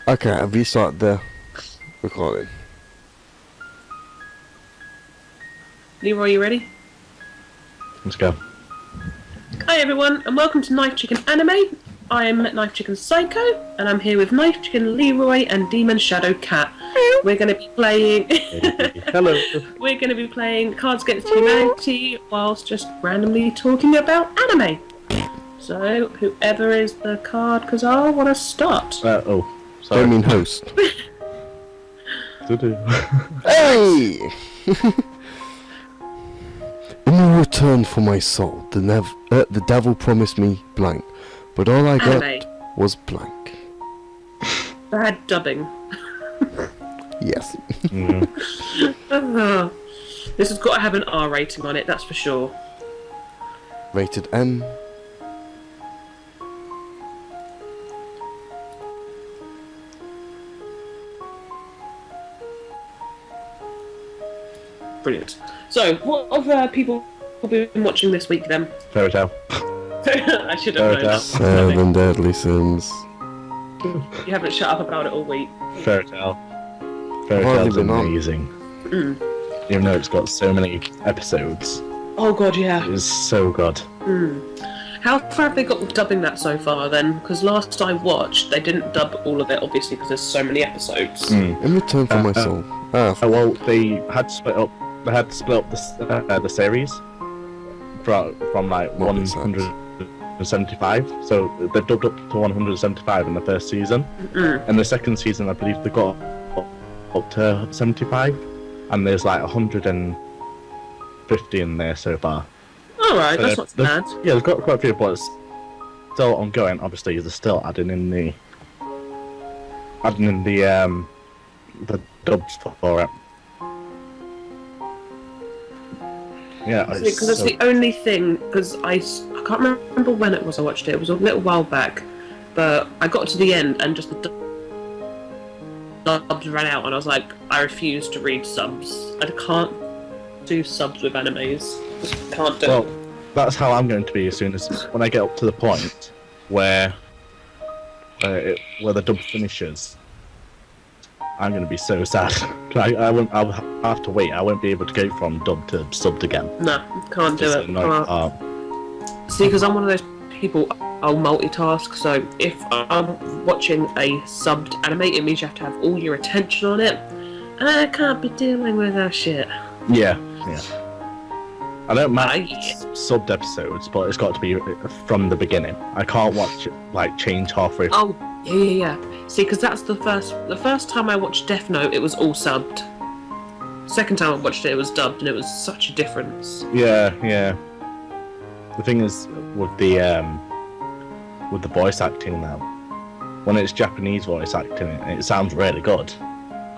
Okay, have you started the recording? Leroy, you ready? Let's go. Hi everyone, and welcome to KnifeChicken Anime. I'm KnifeChicken Psycho, and I'm here with KnifeChicken Leroy and Demon Shadow Cat. We're going to be playing... Hello. We're going to be playing Cards Against Humanity whilst just randomly talking about anime. So, whoever is the card, because I want to start. Sorry. Don't mean host. Do-do. Hey! In return for my soul, the devil promised me blank, but all I got Anime. was blank. Bad dubbing. Yes. This has got to have an R rating on it, that's for sure. Rated M. Brilliant. So, what other people have been watching this week then? Fairy tale. I should have known that. Seven Deadly Sins. You haven't shut up about it all week. Fairy tale. Fairy Hardly tale's been on. amazing. Mm. Even though it's got so many episodes, Oh god, yeah. it is so good. How far have they got with dubbing that so far then? Because last I watched, they didn't dub all of it, obviously, because there's so many episodes. In return for my soul. Well, they had to split up. They had to split up the series from like What makes sense? 175. So they dubbed up to 175 in the first season. And the second season, I believe they got up to 75, and there's like 150 in there so far. Alright, So that's not bad. Yeah, they've got quite a few, but it's still ongoing. Obviously, they're still adding in the dubs for it. Yeah, Because that's the only thing, because I can't remember when it was I watched it. It was a little while back, but I got to the end and just the subs ran out, and I was like, I refuse to read subs. I can't do subs with animes. Just can't do it. Well, that's how I'm going to be as soon as when I get up to the point where the dub finishes. I'm going to be so sad. I'll have to wait. I won't be able to go from dub to subbed again. No, can't do It's it. annoying. See, because I'm one of those people, I'll multitask, so if I'm watching a subbed anime, it means you have to have all your attention on it, and I can't be dealing with that shit. Yeah. I don't mind Yeah. subbed episodes, but it's got to be from the beginning. I can't watch it, like, change halfway. Oh, yeah. See, because that's the first time I watched Death Note, it was all subbed. Second time I watched it, it was dubbed, and it was such a difference. Yeah. The thing is with the voice acting now, when it's Japanese voice acting, it sounds really good.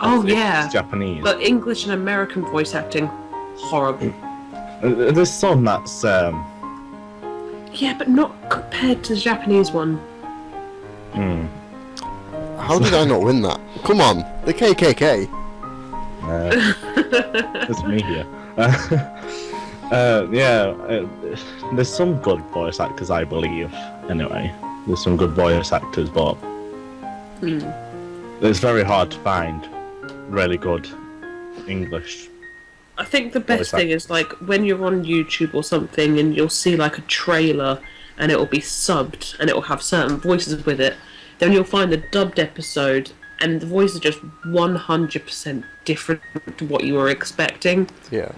Oh, If yeah. it's Japanese. But English and American voice acting, horrible. There's some that's Yeah, but not compared to the Japanese one. How did I not win that? Come on, the KKK. It's me here. There's some good voice actors, I believe. Anyway, there's some good voice actors, but it's very hard to find really good English. I think the best Voice thing is like when you're on YouTube or something and you'll see like a trailer and it will be subbed and it will have certain voices with it, then you'll find the dubbed episode and the voices are just 100% different to what you were expecting. Yeah,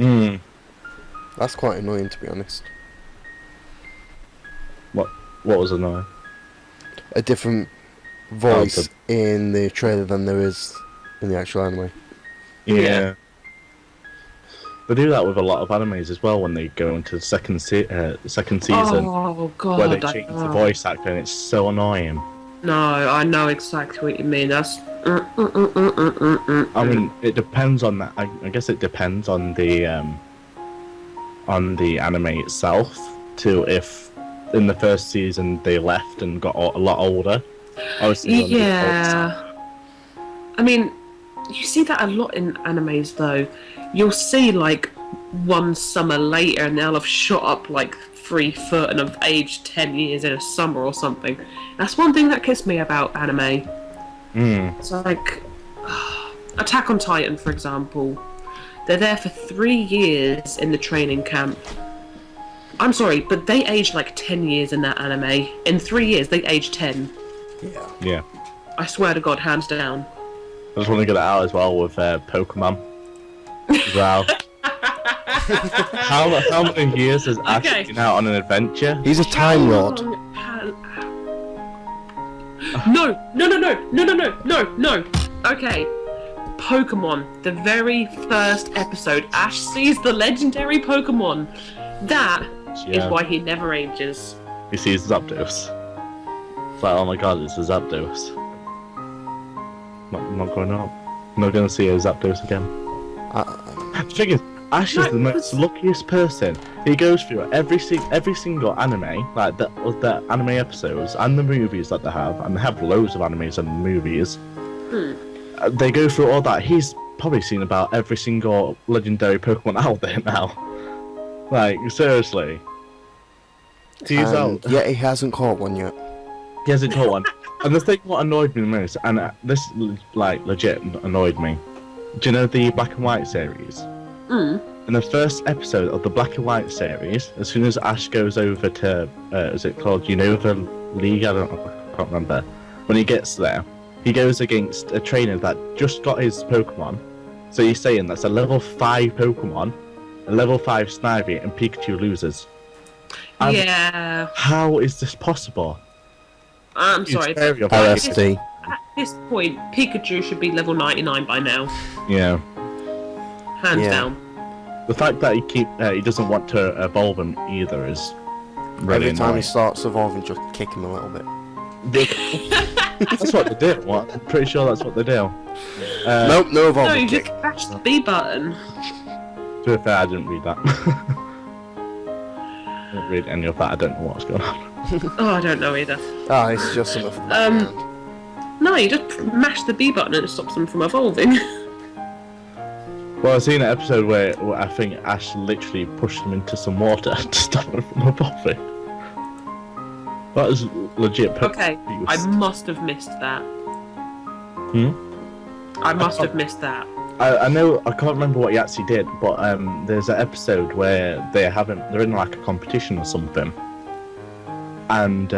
that's quite annoying to be honest. What was annoying? A different voice in the trailer than there is in the actual anime. Yeah. They do that with a lot of animes as well when they go into the second season, Oh god, where they change the voice actor, and it's so annoying. No, I know exactly what you mean. That's. I mean, it depends on that. I guess it depends on the anime itself too. If in the first season they left and got a lot older, obviously. Yeah. I mean, you see that a lot in animes though. You'll see like one summer later and they'll have shot up like 3 foot and have aged 10 years in a summer or something. That's one thing that gets me about anime. It's like Attack on Titan, for example. They're there for 3 years in the training camp. I'm sorry, but they aged like 10 years in that anime. In 3 years, they aged 10. Yeah. I swear to God, hands down. I just want to get it out as well with Pokemon. Wow. how many years has Ash been out on an adventure? He's a Time Lord. No. Okay. Pokemon. The very first episode, Ash sees the legendary Pokemon. That is why he never ages. He sees Zapdos. It's like, oh my god, it's a Zapdos. Not going up. I'm not going to see a Zapdos again. The thing is, Ash is the most luckiest person. He goes through every single anime, like the anime episodes and the movies that they have, and they have loads of animes and movies. They go through all that. He's probably seen about every single legendary Pokemon out there now. Like, seriously. Yeah, he hasn't caught one yet. He hasn't caught one. And the thing what annoyed me the most, and this like legit annoyed me. Do you know the Black and White series? In the first episode of the Black and White series, as soon as Ash goes over to, is it called Unova League? I can't remember. When he gets there, he goes against a trainer that just got his Pokemon. So he's saying that's a level 5 Pokemon, a level 5 Snivy, and Pikachu loses. Yeah. How is this possible? I'm sorry. LSD. At this point, Pikachu should be level 99 by now. Yeah. Hands down. The fact that he doesn't want to evolve him either is really Every time annoying. he starts evolving, just kick him a little bit. That's what they do. I'm pretty sure that's what they do. Nope, no No, evolving you kick. just mash the B button. To be fair, I didn't read that. I didn't read any of that. I don't know what's going on. Oh, I don't know either. Ah, it's just something for the background. No, you just mash the B button and it stops them from evolving. Well, I've seen an episode where I think Ash literally pushed them into some water to stop them from evolving. That is legit. Okay, I must have missed that. I must have missed that. I know, I can't remember what he actually did, but there's an episode where they're in like a competition or something, and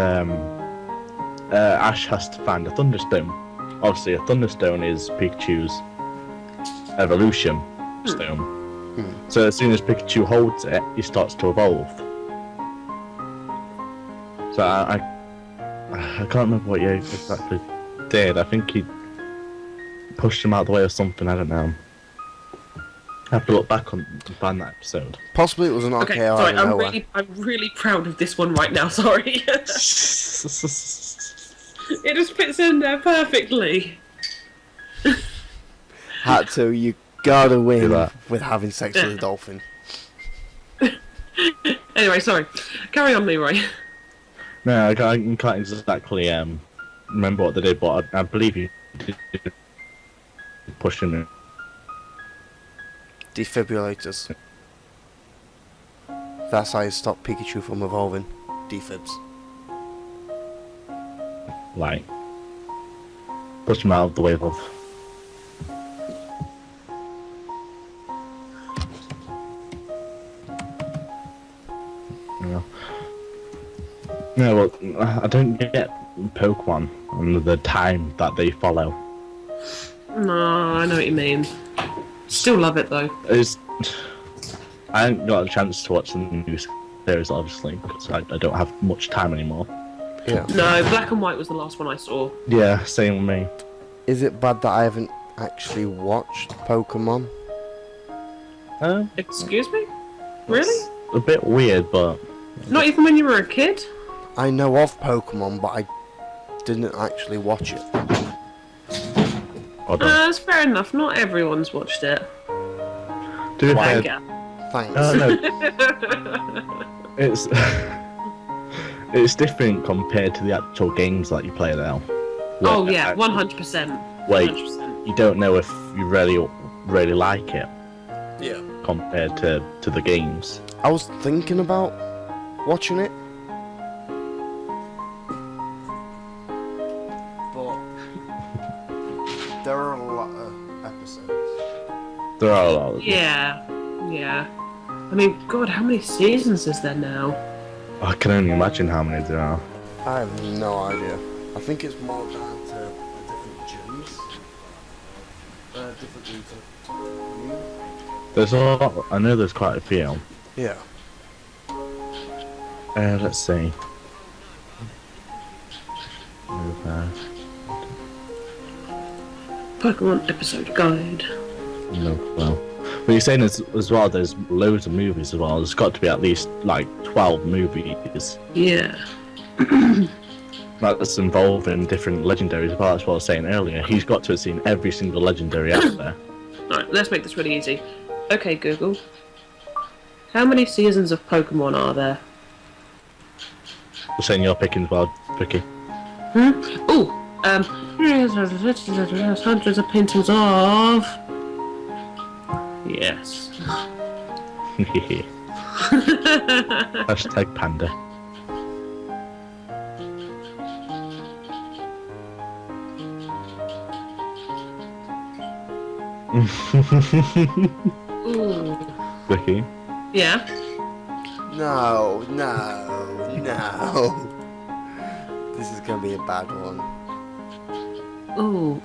Ash has to find a Thunderstone. Obviously, a Thunderstone is Pikachu's evolution stone. So as soon as Pikachu holds it, he starts to evolve. So I can't remember what he exactly did. I think he pushed him out of the way or something, I don't know. I have to look back on and find that episode. Possibly it was an Okay, RKO sorry, out of nowhere. I'm really proud of this one right now, sorry. It just fits in there perfectly. Had to, you gotta win Do that. with having sex with a dolphin. Anyway, sorry. Carry on, Leroy. No, I can't exactly remember what they did, but I believe you did push him. Defibrillators. That's how you stop Pikachu from evolving. Defibs. Like, push him out of the way of. Yeah, well, I don't get Pokemon and the time that they follow. No, I know what you mean. Still love it though. I haven't got a chance to watch the new series, obviously, because I don't have much time anymore. Yeah. No, Black and White was the last one I saw. Yeah, same with me. Is it bad that I haven't actually watched Pokemon? Excuse me? Really? A bit weird, but Not even when you were a kid? I know of Pokemon, but I didn't actually watch it. That's fair enough. Not everyone's watched it. to be fair, Wanker. Thanks. no, it's different compared to the actual games that you play now. Oh yeah, 100%. Wait, 100%. you don't know if you really like it Yeah. compared to the games. I was thinking about watching it, but There are a lot. Yeah. I mean, God, how many seasons is there now? I can only imagine how many there are. I have no idea. I think it's more down to the different gyms. Different There's a lot. I know there's quite a few. Yeah. Let's see. Over. Pokemon episode guide. No, well. But you're saying as well, there's loads of movies as well. There's got to be at least like 12 movies. Yeah. That's involved in different legendaries as well. That's what I was saying earlier. He's got to have seen every single legendary out there. Alright, let's make this really easy. Okay, Google. How many seasons of Pokemon are there? You're saying you're picking as well, Vicky. Ooh! Hundreds of paintings of... Yes. Hashtag panda. Ooh. Vicky? Yeah? No. This is gonna be a bad one. Ooh.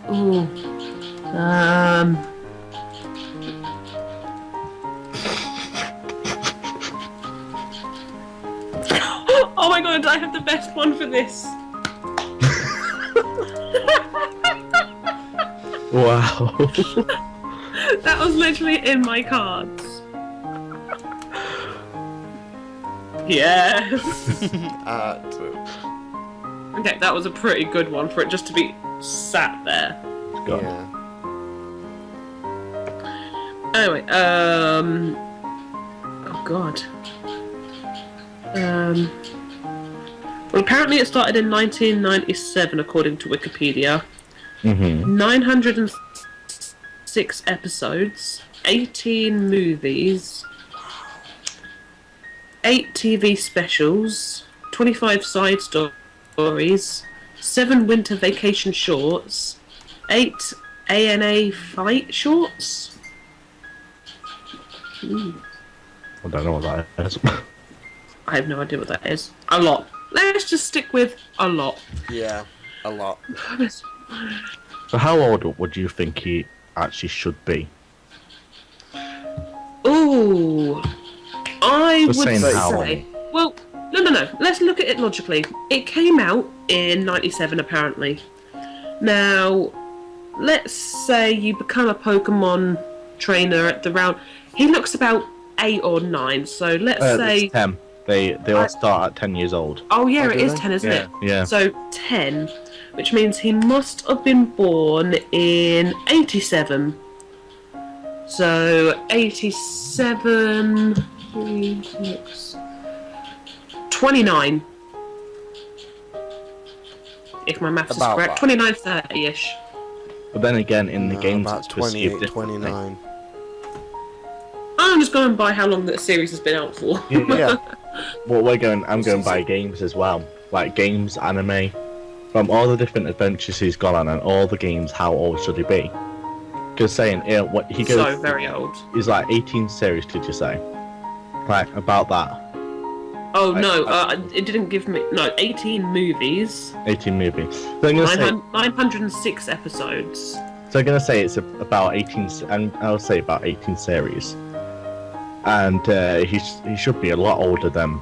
Oh my god, I have the best one for this. Wow. That was literally in my cards. Yes. Okay, that was a pretty good one for it just to be sat there. Yeah. Anyway, oh god. Well, apparently it started in 1997, according to Wikipedia. 906 episodes, 18 movies, 8 TV specials, 25 side stories, 7 winter vacation shorts, 8 ANA fight shorts. I don't know what that is. I have no idea what that is. A lot. Let's just stick with a lot. Yeah, a lot. So how old would you think he actually should be? Ooh, I Just would saying how say. Well, no. Let's look at it logically. It came out in '97, apparently. Now, let's say you become a Pokemon trainer at the round. He looks about 8 or 9. So let's say It's 10. They all start at 10 years old. Oh yeah, Oh, it do is they? 10, isn't Yeah. it? Yeah. So 10, which means he must have been born in 87. So 87, 3, 6, 29. If my maths is About correct, that. 29, 30-ish. But then again, in the games, about it's perceived 28, differently. 29. I'm just going by how long the series has been out for. Yeah. Well, I'm going by games as well. Like games, anime. From all the different adventures he's gone on and all the games, how old should he be? Because saying, what he goes... So very old. He's like 18 series, did you say? Like, about that. Oh no, it didn't give me... No, 18 movies. 18 movies. So I'm going to say... 906 episodes. So I'm going to say it's about 18... And I'll say about 18 series. And he should be a lot older than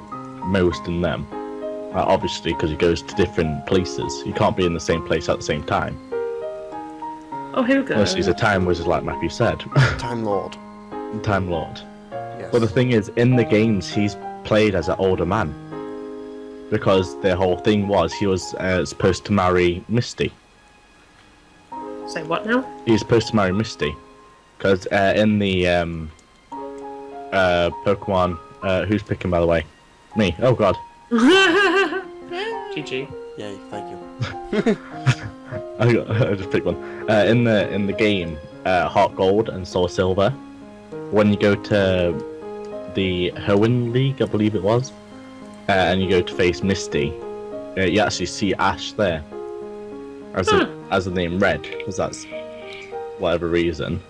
most in them. Obviously, because he goes to different places. He can't be in the same place at the same time. Oh, here we go. Unless he's a time wizard, like Matthew said. Time Lord. Time Lord. Yes. But the thing is, in the games, he's played as an older man. Because the whole thing was, he was supposed to marry Misty. Say what now? He's supposed to marry Misty. Because in the Pokemon... who's picking, by the way? Me. Oh, God. GG. Yeah, thank you. I just picked one. In the game, Heart Gold and Soul Silver, when you go to the Hoenn League, I believe it was, and you go to face Misty, you actually see Ash there as the name Red, because that's whatever reason.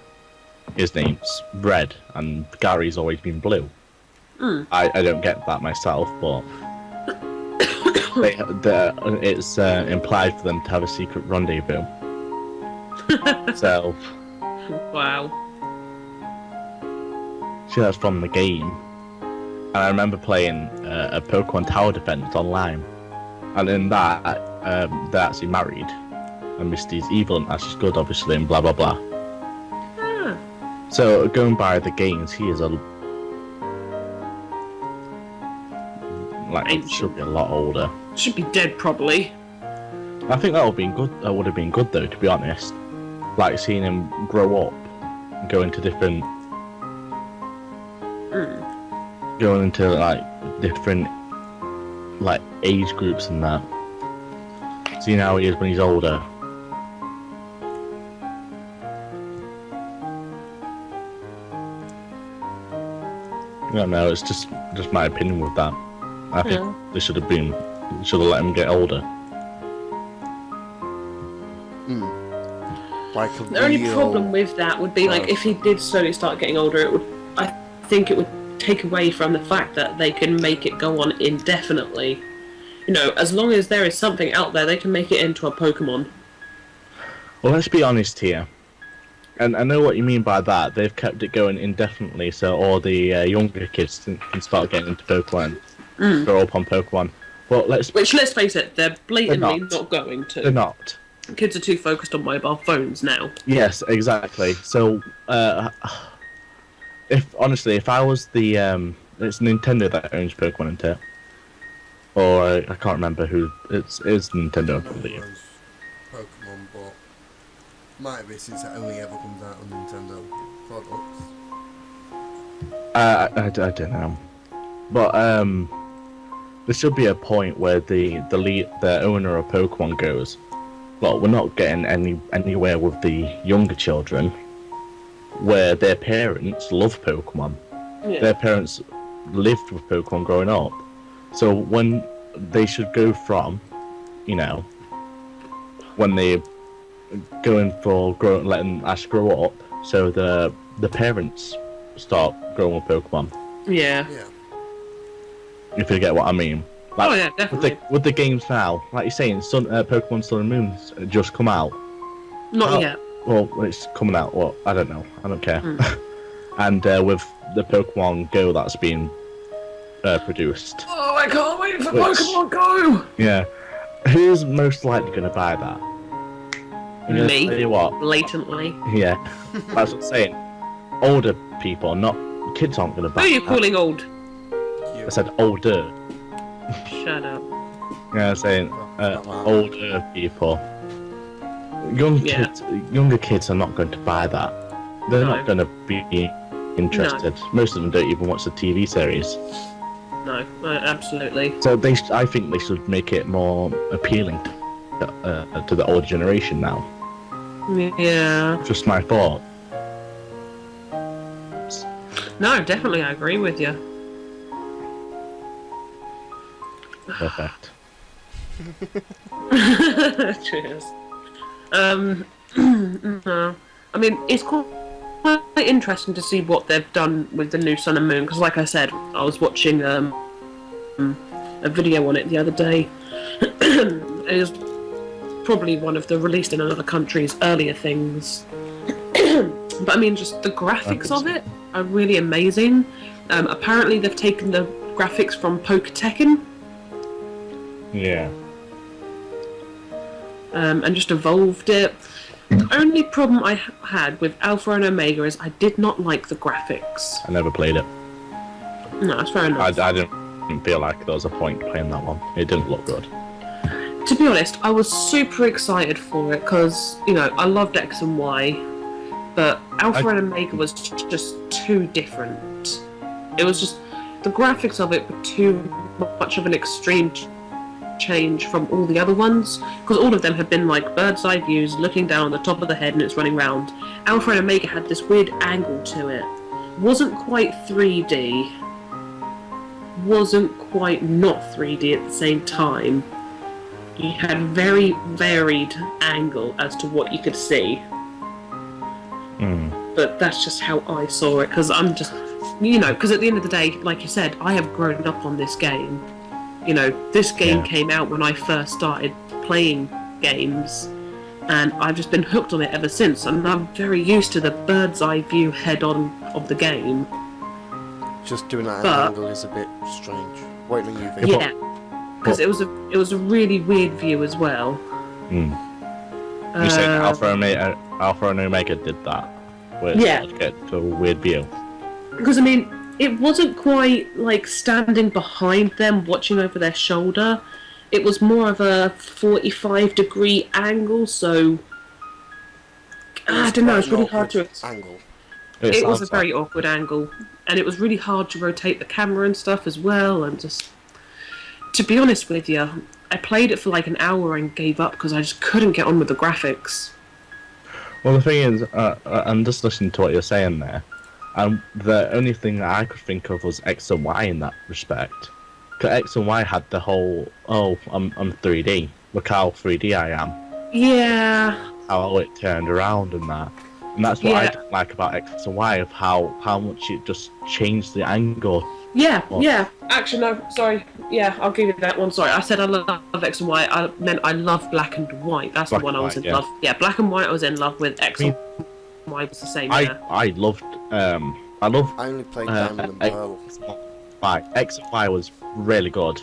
his name's Red, and Gary's always been blue. I don't get that myself, but it's implied for them to have a secret rendezvous. So, wow. see, that's from the game. And I remember playing a Pokemon Tower Defense online, and in that they're actually married, and Misty's evil and Ash is good, obviously, and blah blah blah. So going by the games, he is should be a lot older. Should be dead, probably. I think that would have been good. That would have been good, though, to be honest. Like seeing him grow up, and go into different, going into like different, like age groups and that. Seeing how he is when he's older. I don't know. It's just my opinion with that. I think they should have let him get older. Like the only problem with that would be like if he did slowly start getting older, I think it would take away from the fact that they can make it go on indefinitely. You know, as long as there is something out there, they can make it into a Pokemon. Well, let's be honest here. And I know what you mean by that. They've kept it going indefinitely, so all the younger kids can start getting into Pokemon, grow up on Pokemon. But let's face it, they're blatantly not going to. They're not. Kids are too focused on mobile phones now. Yes, exactly. So, if I was the it's Nintendo that owns Pokemon, isn't it? Or I can't remember who. It's Nintendo, I believe. Pokemon, but might be since it only ever comes out on Nintendo products. I don't know, but there should be a point where the owner of Pokemon goes, well, we're not getting anywhere with the younger children, where their parents love Pokemon. Yeah. Their parents lived with Pokemon growing up, so when they should go from, when they going for letting Ash grow up, so the parents start growing with Pokemon. Yeah. If you get what I mean. Like, yeah, definitely. With the games now, like you're saying, Pokemon Sun and Moon's just come out. Not yet. Well, it's coming out. Well, I don't know. I don't care. And with the Pokemon Go that's being produced. Oh, I can't wait for Pokemon Go! Yeah. Who's most likely going to buy that? Me. Tell you what. Blatantly. Yeah. That's what I'm saying. Older people, not kids, aren't going to buy. Who are you calling old? I said older. Shut up. Yeah, I'm saying older people. Younger kids are not going to buy that. They're not going to be interested. No. Most of them don't even watch the TV series. No, absolutely. So I think they should make it more appealing to the older generation now. Yeah. Just my thought. No, definitely, I agree with you. Perfect. Cheers. No. I mean, it's quite interesting to see what they've done with the new Sun and Moon, because like I said, I was watching a video on it the other day. It was probably one of the released in another country's earlier things. But I mean, just the graphics of it are really amazing. Apparently they've taken the graphics from Tekken. Yeah. And just evolved it. The only problem I had with Alpha and Omega is I did not like the graphics. I never played it. No, that's fair enough. I didn't feel like there was a point playing that one. It didn't look good. To be honest, I was super excited for it because, I loved X and Y, but Alpha and Omega was just too different. It was just, the graphics of it were too much of an extreme change from all the other ones, because all of them have been like bird's eye views, looking down on the top of the head and it's running round. Alpha and Omega had this weird angle to it. Wasn't quite 3D, wasn't quite not 3D at the same time. You had very varied angle as to what you could see. but that's just how I saw it, because I'm just, because at the end of the day, like you said, I have grown up on this game. This game came out when I first started playing games, and I've just been hooked on it ever since, and I'm very used to the bird's eye view head-on of the game. Just doing that angle is a bit strange. Wait till you think. Yeah, because it was a really weird view as well. You said Alpha and Omega did that, where it get to a weird view. Because it wasn't quite like standing behind them, watching over their shoulder. It was more of a 45-degree angle, so I don't know. It's really hard to. Angle. It was a very awkward angle, and it was really hard to rotate the camera and stuff as well. And just to be honest with you, I played it for like an hour and gave up because I just couldn't get on with the graphics. Well, the thing is, I'm just listening to what you're saying there, and the only thing that I could think of was X and Y in that respect. Because X and Y had the whole, I'm 3D. Look how 3D I am. Yeah. How it turned around and that. And that's what I don't like about X and Y, of how much it just changed the angle. Yeah. Actually, no, sorry. Yeah, I'll give you that one. Sorry, I said I love X and Y. I meant I love Black and White. That's the one I was in love. Yeah, Black and White I was in love with. X and Y was the same. I loved. I only played Diamond and Pearl. X and Y was really good.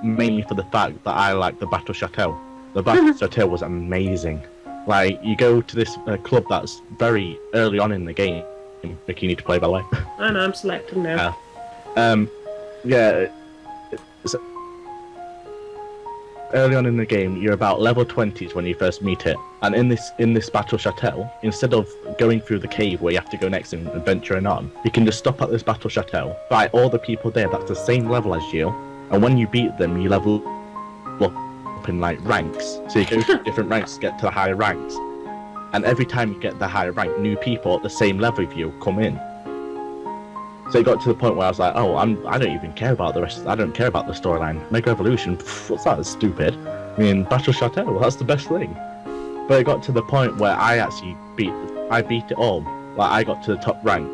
Mainly for the fact that I like the Battle Chateau. The Battle Chateau was amazing. Like, you go to this club that's very early on in the game. Vicky, you need to play, by the way. I know, I'm selecting now. So early on in the game, you're about level 20s when you first meet it. And in this Battle Chateau, instead of going through the cave where you have to go next and venturing on, you can just stop at this Battle Chateau, fight all the people there that's the same level as you, and when you beat them, you level up in like ranks. So you go through different ranks to get to the higher ranks. And every time you get the higher rank, new people at the same level of you come in. So it got to the point where I was like, I don't even care about the rest. I don't care about the storyline. Mega Evolution, what's that? It's stupid. Battle Chateau, that's the best thing. But it got to the point where I actually beat it all. Like, I got to the top rank,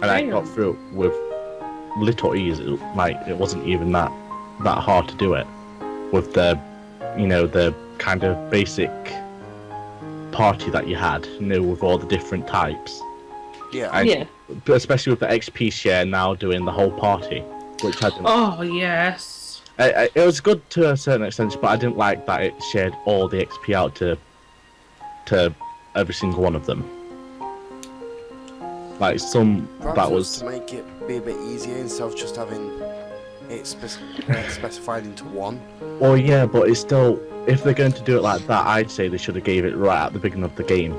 and I got through it with little ease. It wasn't even that hard to do it with the kind of basic party that you had, with all the different types. Especially with the XP share now doing the whole party, which I didn't. Oh yes. It was good to a certain extent, but I didn't like that it shared all the XP out to every single one of them. Like some Perhaps that was to make it be a bit easier instead of just having it specified into one. Well, yeah, but it's still, if they're going to do it like that, I'd say they should have gave it right at the beginning of the game.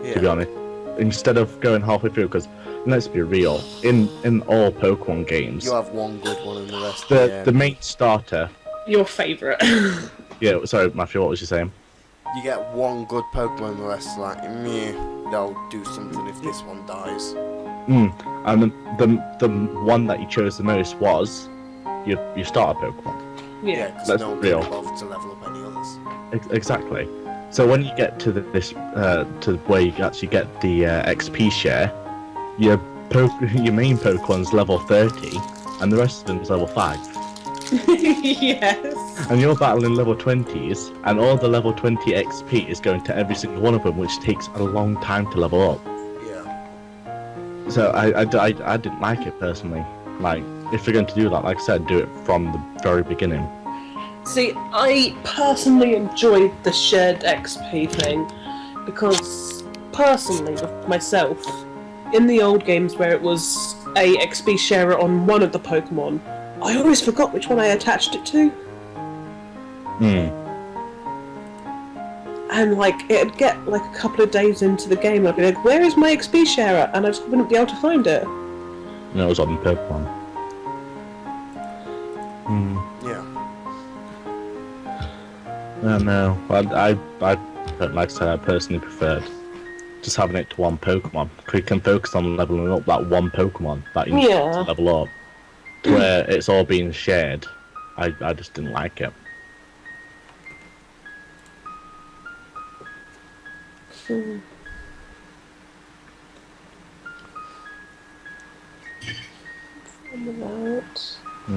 To be honest, instead of going halfway through, because let's be real, in all Pokemon games, you have one good one and the rest. The main starter. Your favourite. Yeah, sorry, Matthew, what was you saying? You get one good Pokemon and the rest like, meh, they'll do something if this one dies. And the one that you chose the most was your starter Pokemon. Yeah, because that's no one real. can bother to level up any others. Exactly. So when you get to this to where you actually get the XP share, your main Pokemon's level 30, and the rest of them's level 5. Yes. And you're battling level 20s, and all the level 20 XP is going to every single one of them, which takes a long time to level up. Yeah. So I didn't like it personally. Like, if you're going to do that, like I said, do it from the very beginning. See, I personally enjoyed the shared XP thing because, personally, with myself, in the old games where it was a XP sharer on one of the Pokemon, I always forgot which one I attached it to. And, it'd get, a couple of days into the game, I'd be like, where is my XP sharer? And I just wouldn't be able to find it. No, it was on Pokemon. Yeah. No, I like I said, I personally preferred just having it to one Pokemon. We can focus on leveling up that one Pokemon that you need to level up. Where it's all being shared, I just didn't like it.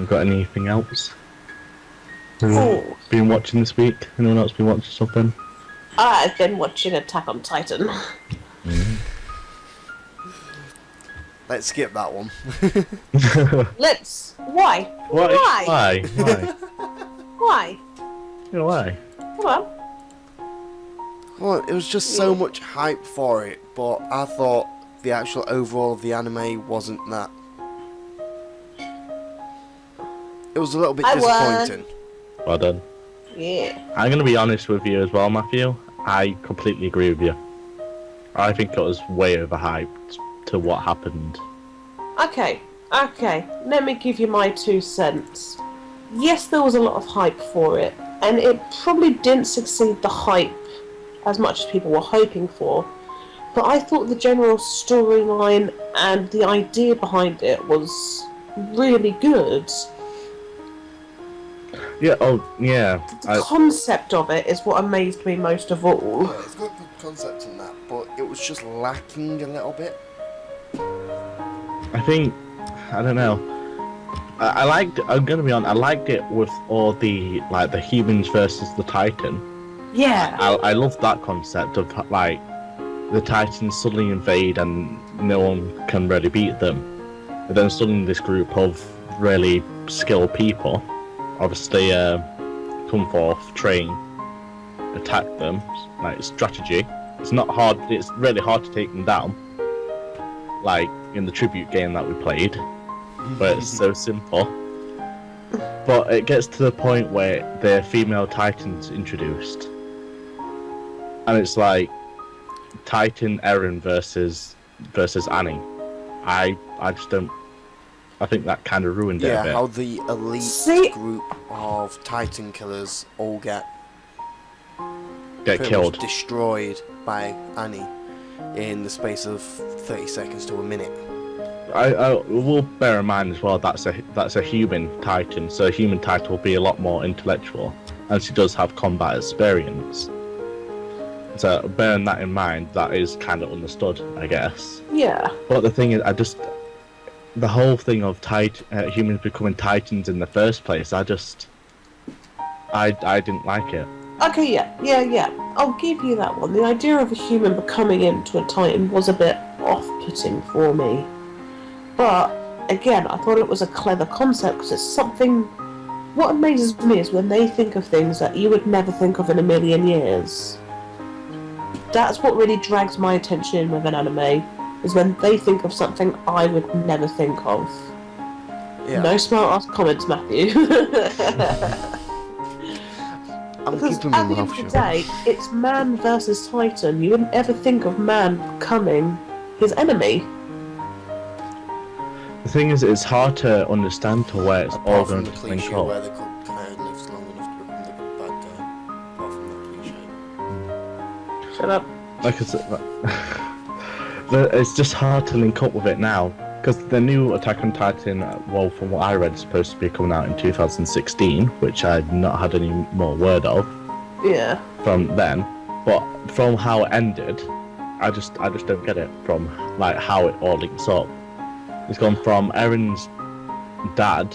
Got anything else? Oh. Been watching this week? Anyone else been watching something? I've been watching Attack on Titan. Let's skip that one. Let's. Why? Why? Why? Why? Come on. Well, it was just so much hype for it, but I thought the actual overall of the anime wasn't that. It was a little bit disappointing. Well done. Yeah. I'm going to be honest with you as well, Matthew. I completely agree with you. I think it was way overhyped to what happened. Okay. Let me give you my 2 cents. Yes, there was a lot of hype for it, and it probably didn't succeed the hype as much as people were hoping for. But I thought the general storyline and the idea behind it was really good. Yeah, The concept of it is what amazed me most of all. Yeah, it's got a good concept in that, but it was just lacking a little bit. I think, I don't know. I liked. I'm gonna be honest. I liked it with all the the humans versus the Titan. Yeah. I love that concept of the Titans suddenly invade and no one can really beat them. But then suddenly this group of really skilled people, obviously, come forth, train, attack them. Strategy. It's not hard. It's really hard to take them down. Like in the tribute game that we played. But it's so simple. But it gets to the point where the female Titan's introduced. And it's like Titan Eren versus Annie. I just don't. I think that kind of ruined it a bit. How the elite group of Titan killers all get killed, destroyed by Annie in the space of 30 seconds to a minute. I will bear in mind as well that's a human Titan, so a human Titan will be a lot more intellectual, and she does have combat experience. So bearing that in mind, that is kind of understood, I guess. Yeah. But the thing is, the whole thing of humans becoming Titans in the first place, I didn't like it. Okay, yeah. I'll give you that one. The idea of a human becoming into a Titan was a bit off-putting for me. But, again, I thought it was a clever concept because it's something... What amazes me is when they think of things that you would never think of in a million years. That's what really drags my attention with an anime, is when they think of something I would never think of. Yeah. No smart-ass comments, Matthew. Because at the end of the day, it's man versus Titan. You wouldn't ever think of man becoming his enemy. The thing is, it's hard to understand to where it's all going to link up. Where the good guy lives long enough to become the bad guy. Apart from that cliche. Shut up. Like I said, it's just hard to link up with it now. Because the new Attack on Titan, well, from what I read, is supposed to be coming out in 2016, which I've not had any more word of. Yeah. From then, but from how it ended, I just don't get it. From how it all links up. It's gone from Eren's dad,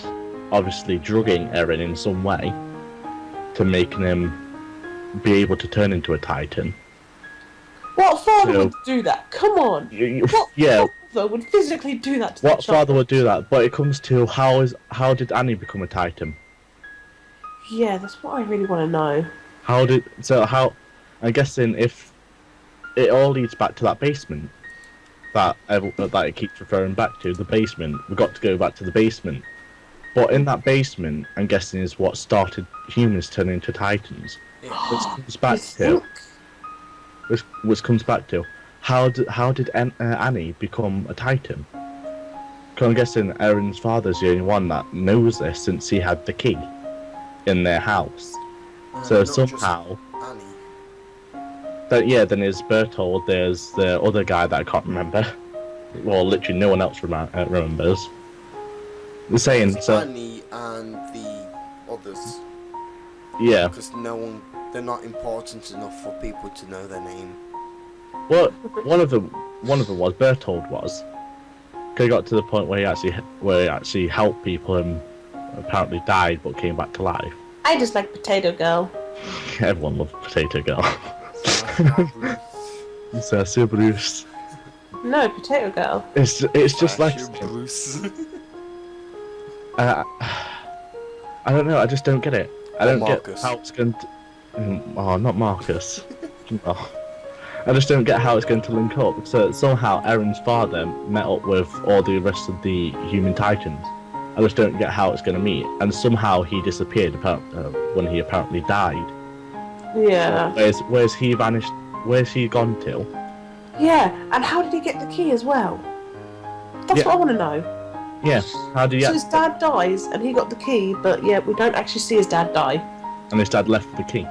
obviously drugging Eren in some way, to making him be able to turn into a Titan. What father would do that? Come on. What father would physically do that to What father would do that? But it comes to how did Annie become a Titan? Yeah, that's what I really want to know. I'm guessing if it all leads back to that basement that it keeps referring back to, the basement. We've got to go back to the basement. But in that basement, I'm guessing, is what started humans turning into Titans. Which comes back to how did Annie become a Titan? Because I'm guessing Eren's father's the only one that knows this, since he had the key in their house. So somehow, then there's Bertold. There's the other guy that I can't remember. Well, literally no one else remembers. The saying so. Annie and the others. Yeah. Because they're not important enough for people to know their name. Well, one of them was Bertold was. He got to the point where he actually helped people and apparently died but came back to life. I just like Potato Girl. Everyone loved Potato Girl. Sassy Bruce. No, Potato Girl. It's just like Bruce. I don't know. I just don't get it. I don't get Marcus. how it's going to. Oh, not Marcus. Oh. I just don't get how it's going to link up. So somehow Eren's father met up with all the rest of the human titans. I just don't get how it's going to meet. And somehow he disappeared when he apparently died. Yeah. Where's he vanished? Where's he gone to? Yeah, and how did he get the key as well? That's what I want to know. Yeah. How do you? So his dad dies and he got the key, but yeah, we don't actually see his dad die. And his dad left the key.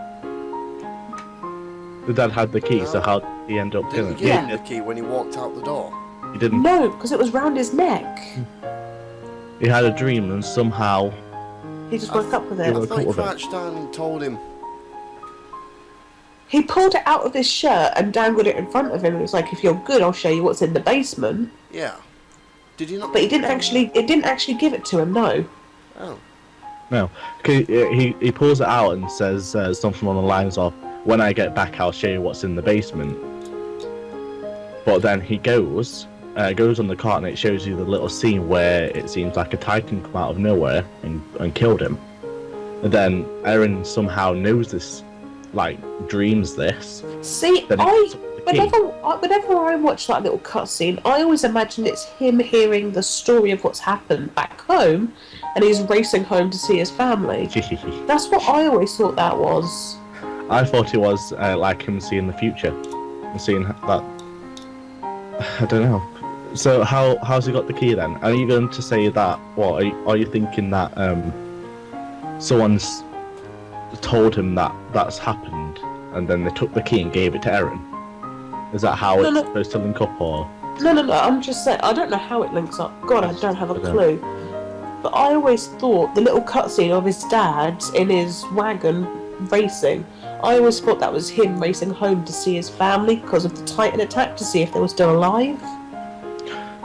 The dad had the key, so how did he end up killing Didn't he him? give him the key when he walked out the door? He didn't. No, because it was round his neck. He had a dream and somehow. He just woke up with I it. thought he with it. crouched down and told him. He pulled it out of his shirt and dangled it in front of him. It was like, if you're good, I'll show you what's in the basement. Yeah. Did he not? But it didn't actually give it to him, no. Oh. No, he pulls it out and says something on the lines of, "When I get back, I'll show you what's in the basement." But then he goes on the cart and it shows you the little scene where it seems like a titan come out of nowhere and killed him. And then Eren somehow knows this, like dreams this. See, Then he picks up the key. whenever I watch that little cutscene, I always imagine it's him hearing the story of what's happened back home, and he's racing home to see his family. That's what I always thought that was. I thought it was like him seeing the future, seeing that. I don't know. So how's he got the key then? Are you going to say that? What are you thinking that someone's told him that that's happened, and then they took the key and gave it to Eren? Is that how it's supposed to link up, or? No, I'm just saying, I don't know how it links up. God, I don't have a clue. But I always thought the little cutscene of his dad in his wagon racing, I always thought that was him racing home to see his family because of the Titan attack, to see if they were still alive.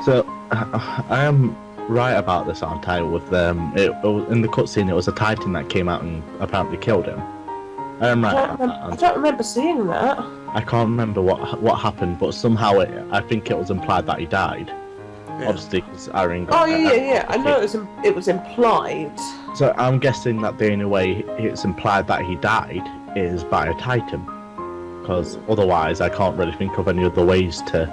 So, I am right about this, aren't I? With in the cutscene, it was a Titan that came out and apparently killed him. I am right about that. I don't remember seeing that. I can't remember what happened, but somehow I think it was implied that he died. Yeah. Obviously, because Eren got. Oh yeah. I know it was implied. So I'm guessing that the only way it's implied that he died is by a Titan, because otherwise I can't really think of any other ways to.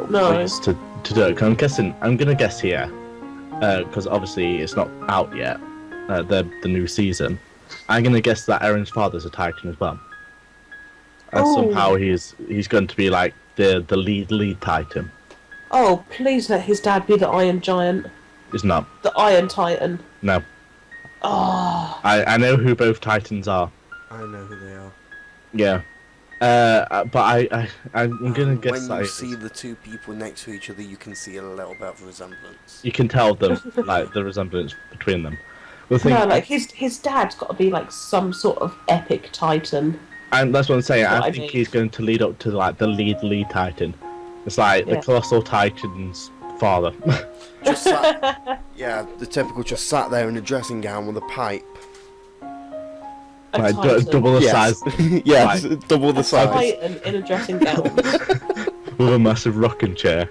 No. To do it. 'Cause I'm gonna guess here, because obviously it's not out yet. The new season. I'm gonna guess that Eren's father's a Titan as well. And somehow he's going to be like the lead Titan. Oh, please let his dad be the Iron Giant. It's not. The Iron Titan. No. Oh. I know who both Titans are. I know who they are. Yeah. But I'm gonna guess when you that see the two people next to each other, you can see a little bit of resemblance. you can tell them like the resemblance between them. The thing, No, like his dad's got to be like some sort of epic Titan. and that's what I'm saying. That's what I I think mean. he's going to lead up to like the lead Titan. It's like the Yeah. Colossal Titan's father. Just sat, yeah, the typical just sat there in a dressing gown with a pipe. A Like Titan. double the size yes, double the A size. Titan in a dressing gown. with a massive rocking chair.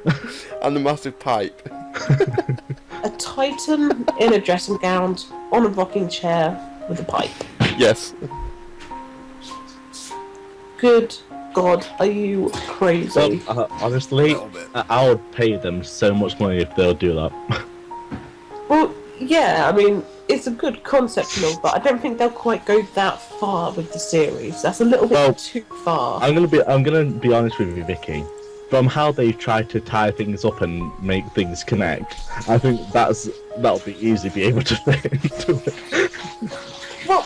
And a massive pipe. A Titan in a dressing gown on a rocking chair with a pipe. Yes. Good God, are you crazy? Honestly, A little bit. I would pay them so much money if they'll do that. Well, yeah, I mean, it's a good concept and all, but I don't think they'll quite go that far with the series. That's a little bit Well, too far. I'm gonna be honest with you, Vicky. From how they try to tie things up and make things connect, I think that'll be easy be able to fit into it. Well,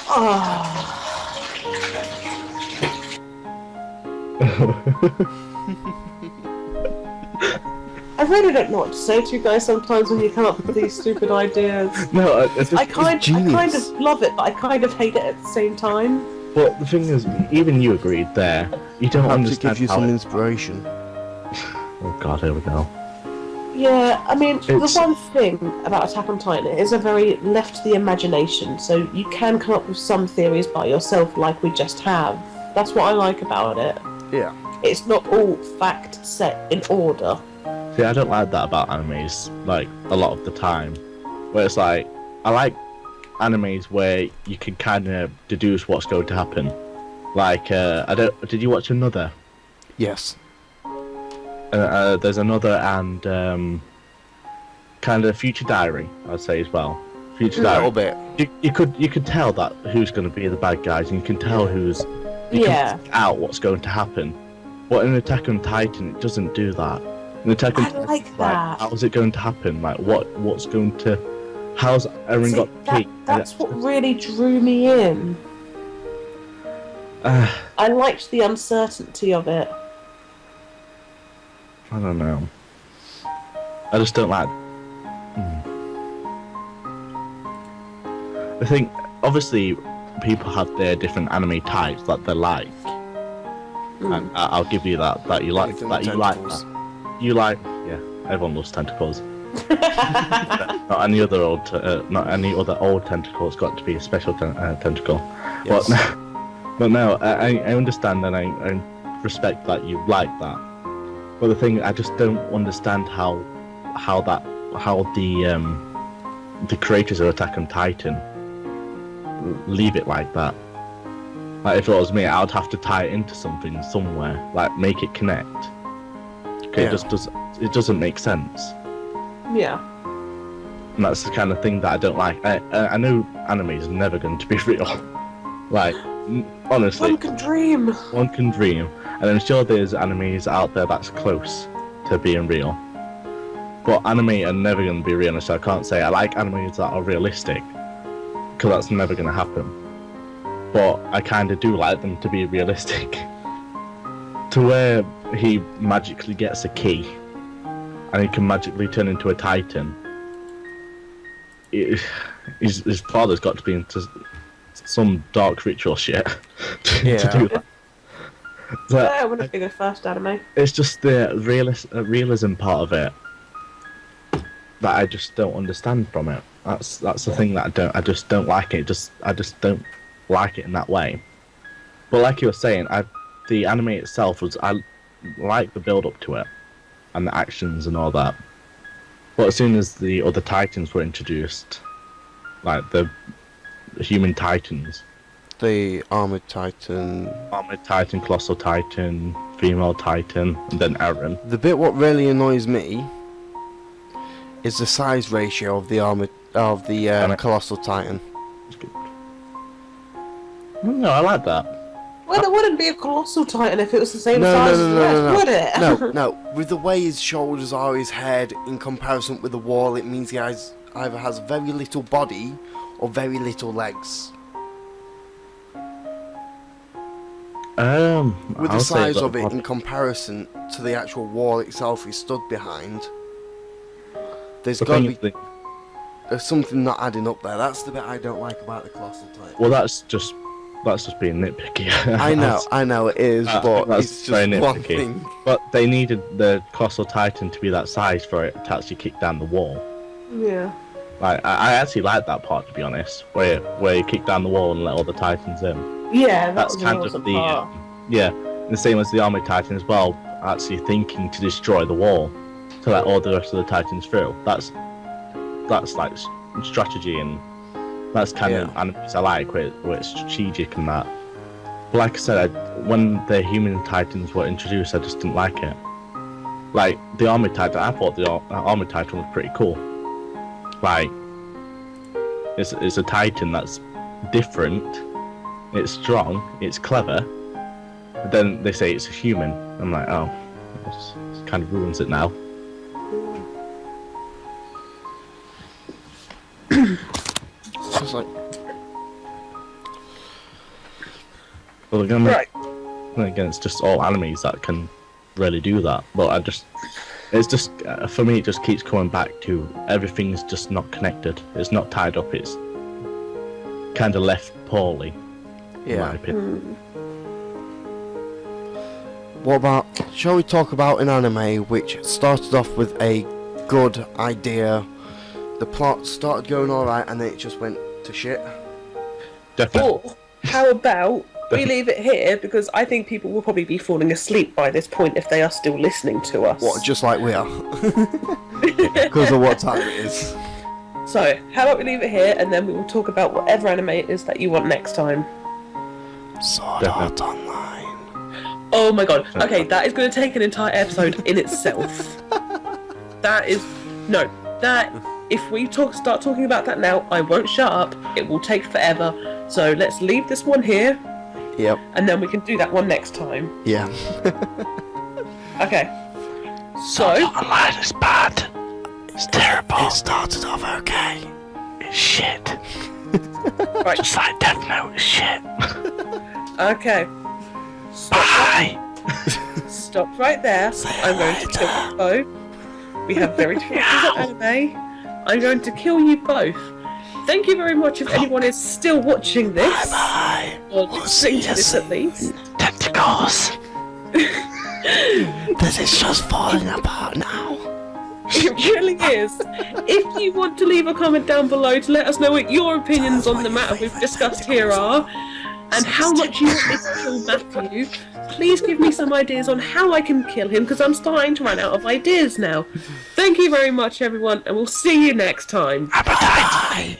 I really don't know what to say to you guys sometimes when you come up with these stupid ideas. No, it's I kind genius. of love it, but I kind of hate it at the same time. But the thing is, even you agreed there. You don't Perhaps it understand gives you how some it- inspiration. Oh god, here we go. Yeah, I mean, It's- the one thing about Attack on Titan, it is a very left to the imagination, so you can come up with some theories by yourself, like we just have. That's what I like about it. Yeah. It's not all fact set in order. See, I don't like that about animes, like, a lot of the time. Where it's like, I like animes where you can kind of deduce what's going to happen. Like, did you watch Another? Yes. There's Another and, kind of Future Diary, I'd say as well. Future A Diary. little bit. You could tell that who's going to be the bad guys, and you can tell who's... You Yeah. can figure out what's going to happen. But in Attack on Titan, it doesn't do that. In Attack on I Titan, like that. how is it going to happen? Like, what's going to... How's Eren See, got the key? that's what really drew me in. I liked the uncertainty of it. I don't know. I just don't like... I think, obviously, people have their different anime types that they like. And I'll give you that you like Anything that. with You like tentacles. that. You like... Yeah, everyone loves tentacles. Not any other old tentacle. It's got to be a special tentacle. Yes. But no, I understand and I respect that you like that. But the thing, I just don't understand how the creators of Attack on Titan leave it like that. Like, if it was me, I would have to tie it into something somewhere, like make it connect. Okay, Yeah. it doesn't make sense. Yeah. And that's the kind of thing that I don't like. I know anime is never going to be real. Like, honestly, One can dream. one can dream. And I'm sure there's animes out there that's close to being real. But anime are never going to be real, so I can't say I like animes that are realistic. Because that's never going to happen. But I kind of do like them to be realistic. To where he magically gets a key and he can magically turn into a titan. His father's got to be into some dark ritual shit to do that. But Yeah, it wouldn't be the first anime. it's just the realism part of it that I just don't understand from it. That's the thing that I just don't like it. I just don't like it in that way. But like you were saying, the anime itself I like the build up to it and the actions and all that. But as soon as the other titans were introduced, like the human titans, The Armored Titan. Armored Titan, Colossal Titan, Female Titan, and then Eren. The bit what really annoys me is the size ratio of the Colossal Titan. No, I like that. Well, there wouldn't be a colossal titan if it was the same No, size no, as no, the rest, no, no. would it? No. With the way his shoulders are, his head, in comparison with the wall, it means he either has very little body or very little legs. With the I'll say size that of it body- in comparison to the actual wall itself he stood behind, there's the got to thing be is that- there's something not adding up there. That's the bit I don't like about the Colossal Titan. well, that's just being nitpicky. I know it is, but that's it's very just one nitpicky. thing. But they needed the Colossal Titan to be that size for it to actually kick down the wall. Yeah. Like, I actually like that part, to be honest, where you kick down the wall and let all the Titans in. Yeah, that That's was an kind of awesome the part. yeah, the same as the Armored Titan as well, actually thinking to destroy the wall to let all the rest of the Titans through. That's like strategy, and that's kind of animes I like, where it's strategic and that. But like I said, when the human Titans were introduced, I just didn't like it. Like the Armored Titan, I thought the Armored Titan was pretty cool. Like it's a Titan that's different. It's strong, it's clever, but then they say it's a human. I'm like, oh, this kind of ruins it now. It's like, Well, again, Right. again, it's just all animes that can really do that. But it's just, for me, it just keeps coming back to everything's just not connected. It's not tied up, it's kind of left poorly. in my opinion. What about, shall we talk about an anime which started off with a good idea, the plot started going alright, and then it just went to shit? Definitely. Or how about we leave it here, because I think people will probably be falling asleep by this point if they are still listening to us. What, just like we are? Because of what time it is. So, how about we leave it here, and then we will talk about whatever anime it is that you want next time. Sword Art Online. Oh my god. Okay, that is going to take an entire episode in itself. If we start talking about that now, I won't shut up. It will take forever. So let's leave this one here. Yep. And then we can do that one next time. Yeah. Okay. So. Online is bad. It's terrible. It started off okay. It's shit. Right. Just like Death Note is shit. Okay. Bye. Stop right there. I'm going to kill you both. We have very different views on anime. I'm going to kill you both. Thank you very much if anyone is still watching this. Bye. Or listening to this at least. Tentacles. This is just falling apart now. It really is. If you want to leave a comment down below to let us know what your opinions on the matter we've discussed here are, and how much you want me to kill Matthew, please give me some ideas on how I can kill him, because I'm starting to run out of ideas now. Thank you very much, everyone, and we'll see you next time. Bye.